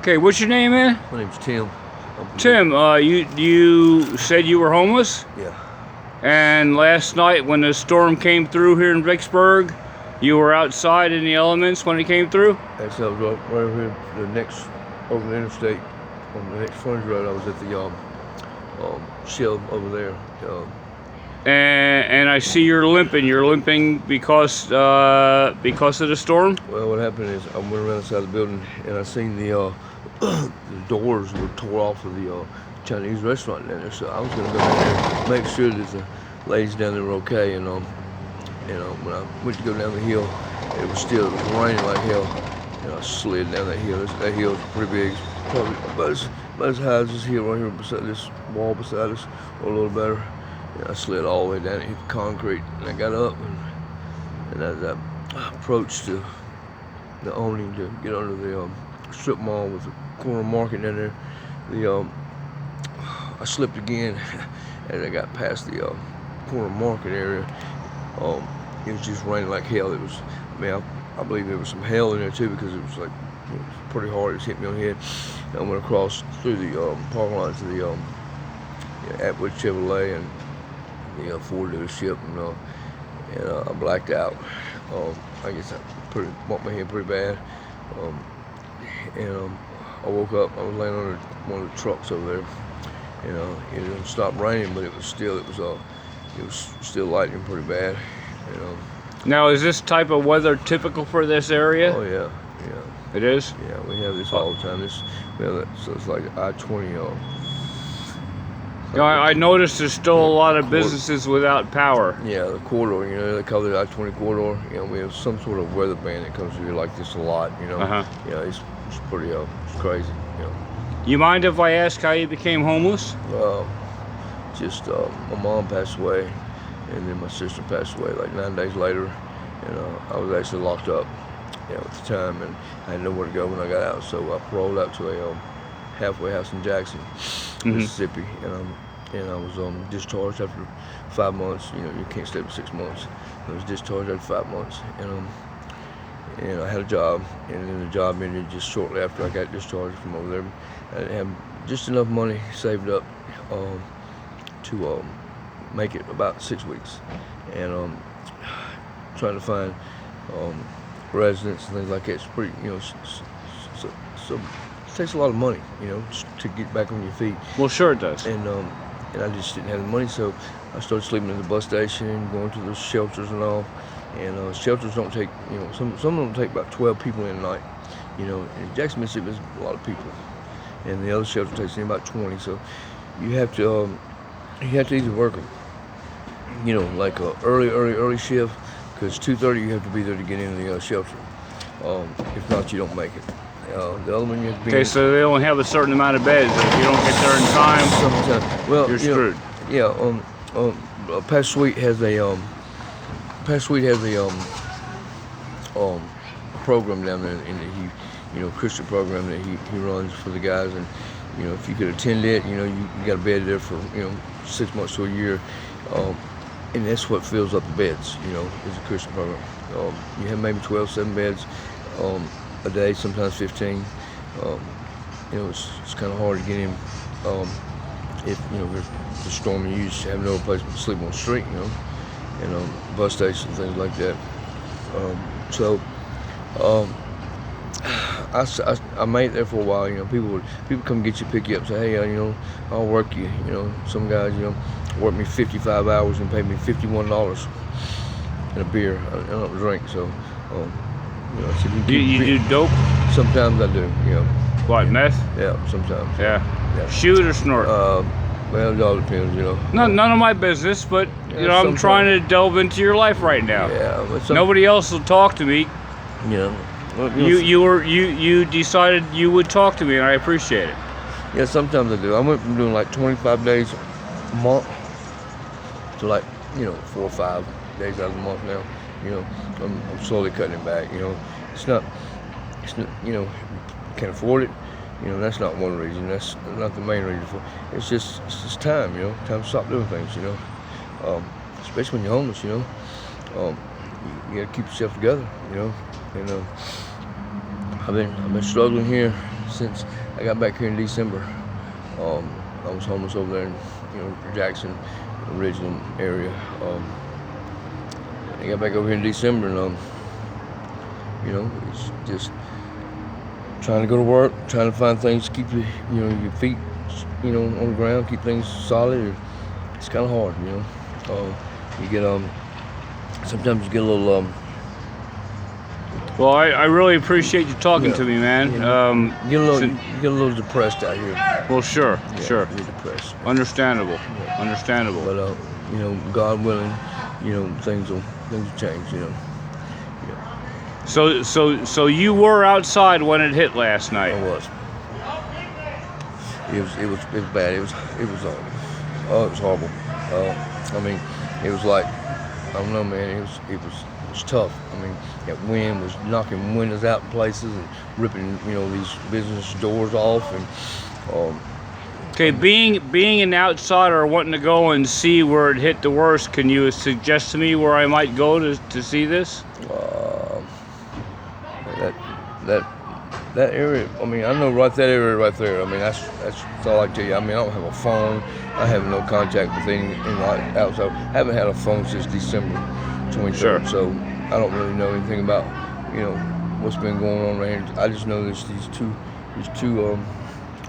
Okay, what's your name, man? My name's Tim. Tim, you said you were homeless? Yeah. And last night when the storm came through here in Vicksburg, you were outside in the elements when it came through? Actually, I was right over here, over the interstate, on the next frontage road. I was at the shelf over there. And I see you're limping. You're limping because of the storm? Well, what happened is I went around inside the building and I seen the doors were tore off of the Chinese restaurant down there. So I was going to go down there and make sure that the ladies down there were okay. And when I went to go down the hill, it was raining like hell. And I slid down that hill. That hill's pretty big. It's probably about as high as this hill right here beside this wall beside us, or a little better. And I slid all the way down, hit the concrete, and I got up, and as I approached the awning to get under the strip mall with the corner market down there, I slipped again as I got past the corner market area. It was just raining like hell. It was, I believe there was some hail in there too, because it was like, it was pretty hard. It just hit me on the head. And I went across through the parking lot to the Atwood Chevrolet and the Ford dealership, and I blacked out. I guess I bumped my head pretty bad. I woke up. I was laying under one of the trucks over there. It didn't stop raining, but it was still lightning pretty bad. Now, is this type of weather typical for this area? Oh yeah. It is? Yeah, we have this all the time. So it's like I-20. I noticed there's still a lot of businesses without power. Yeah, the corridor, they call it the I-20 corridor. We have some sort of weather band that comes through here like this a lot, Uh-huh. Yeah, it's pretty, it's crazy, You mind if I ask how you became homeless? Just, my mom passed away, and then my sister passed away like 9 days later, and I was actually locked up, at the time, and I had nowhere to go when I got out, so I paroled out to a halfway house in Jackson, Mississippi, and I was discharged after 5 months. You can't stay for 6 months. I was discharged after 5 months, and I had a job, and then the job ended just shortly after I got discharged from over there. I didn't have just enough money saved up to make it about 6 weeks, and trying to find residents and things like that. It's pretty, so it takes a lot of money, to get back on your feet. Well, sure it does. And I just didn't have the money, so I started sleeping at the bus station, going to the shelters and all. And shelters don't take, some of them take about 12 people in a night. In Jackson, Mississippi, there's a lot of people, and the other shelter takes in about 20. So you have to either work them, like a early shift, because 2:30 you have to be there to get into the shelter. If not, you don't make it. The other one you have to be. Okay, so they only have a certain amount of beds. If you don't get there in time, sometimes, well, you're screwed. Pastor Sweet has a program down there, and Christian program that he runs for the guys, and if you could attend it, you got a bed there for 6 months to a year, and that's what fills up the beds, is a Christian program. You have maybe 7 beds a day, sometimes 15. It's kind of hard to get in if there's a storm and you just have no place to sleep on the street, and bus stations, things like that. I made it there for a while. People come get you, pick you up, say, hey, I'll work you. Some guys, work me 55 hours and pay me $51 and a beer. I don't drink, so. You do dope? Sometimes I do. What, meth? Yeah, sometimes. Yeah. Shoot or snort? Well, it all depends, None of my business, but I'm trying to delve into your life right now. Yeah, but nobody else will talk to me. Well, you decided you would talk to me, and I appreciate it. Yeah, sometimes I do. I went from doing like 25 days a month to like 4 or 5 days out of the month now. I'm slowly cutting it back. It's not. Can't afford it. That's not one reason. That's not the main reason for it. It's just time. Time to stop doing things. Especially when you're homeless. You got to keep yourself together. And I've been struggling here since I got back here in December. I was homeless over there in Jackson, original area. I got back over here in December, and it's just trying to go to work, trying to find things to keep your feet on the ground, keep things solid. It's kind of hard, you get sometimes you get a little Well, I really appreciate you talking to me, man. get a little depressed out here. Well, sure. You're depressed. Understandable. Yeah. Understandable. But God willing, things will change. So you were outside when it hit last night. I was. It was bad. It was horrible. It was like, I don't know, man. It was tough. That wind was knocking windows out in places and ripping these business doors off. And okay, being an outsider wanting to go and see where it hit the worst, can you suggest to me where I might go to see this? That area, I know that area right there. That's all I can tell you. I don't have a phone. I have no contact with any outside. I haven't had a phone since December 23rd. Sure. So I don't really know anything about, what's been going on right here. I just know there's these two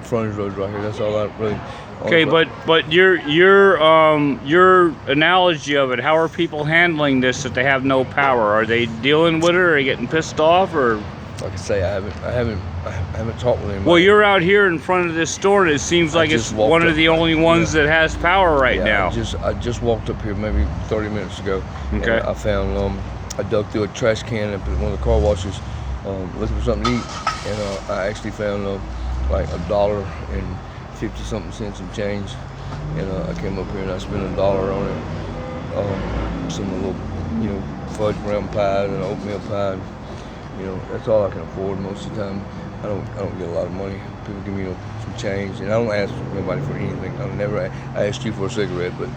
frontage roads right here. That's all I really. Okay, but your analogy of it, how are people handling this that they have no power? Are they dealing with it, or are they getting pissed off, or? Like I say, I haven't talked with anybody. Well, you're out here in front of this store, and it seems like it's one of the only ones that has power right now. I just walked up here maybe 30 minutes ago. Okay. And I found I dug through a trash can up at one of the car washes, looking for something to eat, and I actually found like $1.50 something cents and change, and I came up here and I spent $1 on it, some little fudge round pie and oatmeal pie. That's all I can afford most of the time. I don't get a lot of money. People give me some change, and I don't ask nobody for anything. I asked you for a cigarette, but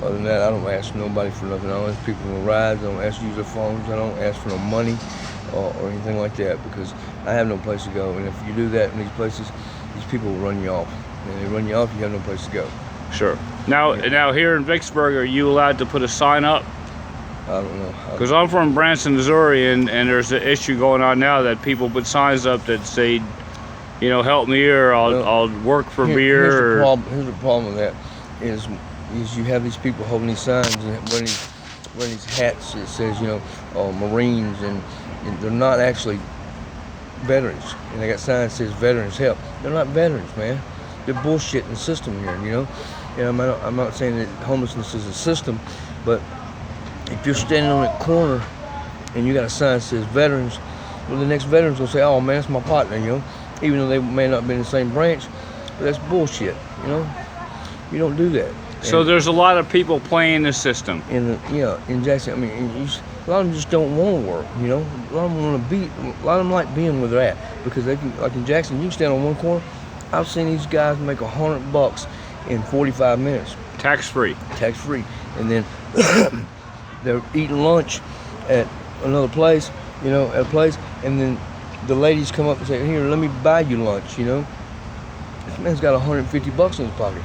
other than that, I don't ask nobody for nothing. I don't ask people for rides. I don't ask to use their phones. I don't ask for no money or anything like that, because I have no place to go. And if you do that in these places, these people will run you off. And they run you off, you have no place to go. Sure. Now here in Vicksburg, are you allowed to put a sign up? I don't know. Because I'm from Branson, Missouri, and there's an issue going on now that people put signs up that say, help me, or I'll work for beer. Here's the problem with that is you have these people holding these signs and wearing these hats that says Marines, and they're not actually veterans. And they got signs that says Veterans Help. They're not veterans, man. They're bullshitting the system here. I'm not saying that homelessness is a system, but if you're standing on that corner and you got a sign that says veterans, well, the next veteran's gonna say, "Oh man, that's my partner," even though they may not be in the same branch. But that's bullshit, You don't do that. So there's a lot of people playing the system. In Jackson, a lot of them just don't want to work. A lot of them want to be. A lot of them like being where they're at, because they can, like in Jackson, you can stand on one corner. I've seen these guys make $100 in 45 minutes. Tax free, and then they're eating lunch at another place, at a place, and then the ladies come up and say, "Here, let me buy you lunch." This man's got $150 in his pocket.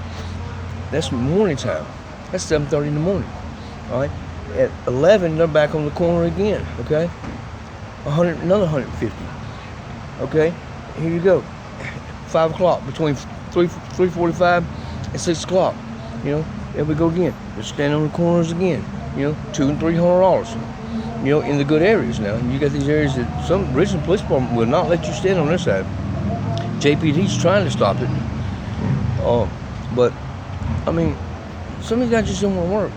That's morning time. That's 7:30 in the morning. All right. At 11, they're back on the corner again. Okay. Another 150. Okay. Here you go. 5 o'clock, between 3:45 and 6 o'clock. There we go again. They're standing on the corners again. $200 and $300. In the good areas now. You got these areas that some Richmond Police Department will not let you stand on their side. JPD's trying to stop it. But some of these guys just don't want to work.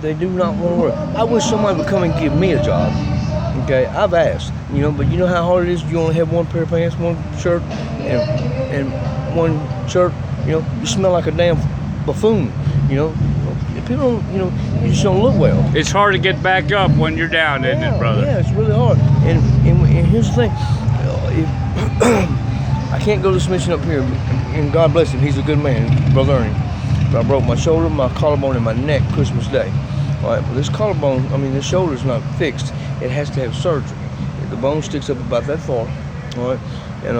They do not want to work. I wish somebody would come and give me a job. Okay, I've asked. But you know how hard it is. You only have one pair of pants, one shirt, and one shirt. You smell like a damn buffoon. People don't, you just don't look well. It's hard to get back up when you're down, isn't it, brother? Yeah, it's really hard. And here's the thing. I can't go to this mission up here, and God bless him, he's a good man, Brother Ernie. But I broke my shoulder, my collarbone, and my neck Christmas Day. All right, well, this collarbone, this shoulder's not fixed. It has to have surgery. The bone sticks up about that far. All right, and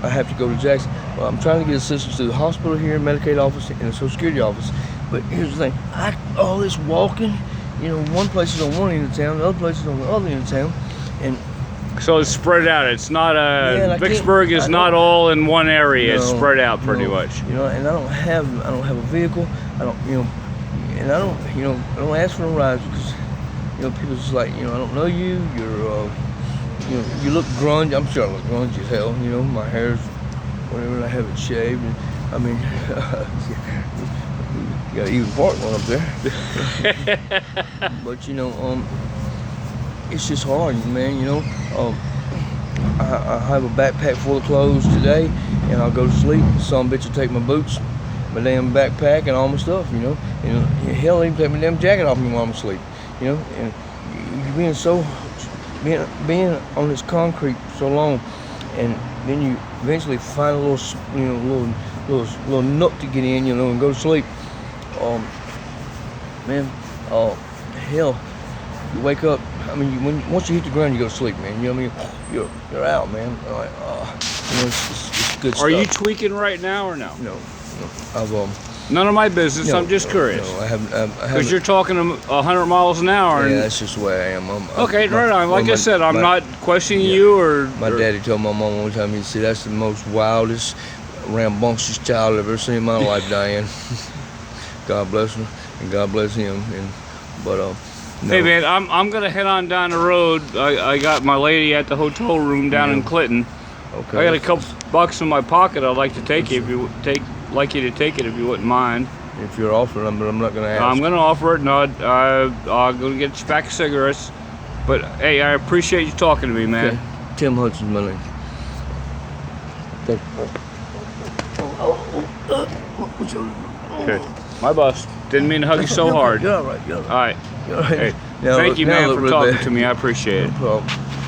I have to go to Jackson. Well, I'm trying to get assistance to the hospital here, Medicaid office, and the Social Security office. But here's the thing, all this walking, you know, one place is on one end of town, the other place is on the other end of town, and So it's spread out. It's not Yeah, Vicksburg is not all in one area. It's No, spread out pretty no, much. You know, and I don't have a vehicle. I don't, you know, and I don't ask for no rides because, you know, people just like, you know, I don't know you. You're, you know, you look grungy. I'm sure I look grungy as hell. You know, my hair's whatever. I have it shaved. And, I mean, you got an even part one up there. But you know, it's just hard, man. You know, I have a backpack full of clothes today, and I'll go to sleep. Some bitch will take my boots, my damn backpack, and all my stuff. You know, and hell, even take my damn jacket off me while I'm asleep. You know, and being on this concrete so long, and then you eventually find a little, you know, little nook to get in, you know, and go to sleep. Man, hell, you wake up. I mean, once you hit the ground, you go to sleep, man. You know what I mean? You're out, man. Like, you know, it's good stuff. Are you tweaking right now or no? No. I've None of my business. no, I'm just curious. No, I haven't. Because you're talking 100 miles an hour. Yeah, And, that's just the way I am. okay, right on. Like I said, I'm not questioning you or. My daddy told my mom one time. He said, "That's the most wildest, rambunctious child I've ever seen in my life, Diane." God bless her, and God bless him. No. Hey man, I'm gonna head on down the road. I got my lady at the hotel room down in Clinton. Okay. I got a couple bucks in my pocket. I'd like to take it if you like you to take it if you wouldn't mind. If you're offering them, but I'm not gonna ask. I'm gonna offer it. No, I'll go get a pack of cigarettes. But hey, I appreciate you talking to me, man. Okay. Tim Hudson's my name. Okay. My bust. Didn't mean to hug you so hard. You're all right. You're all right. All right. You're all right. Hey, Now thank you, now man, look for real talking bad. to me. I appreciate it. No problem.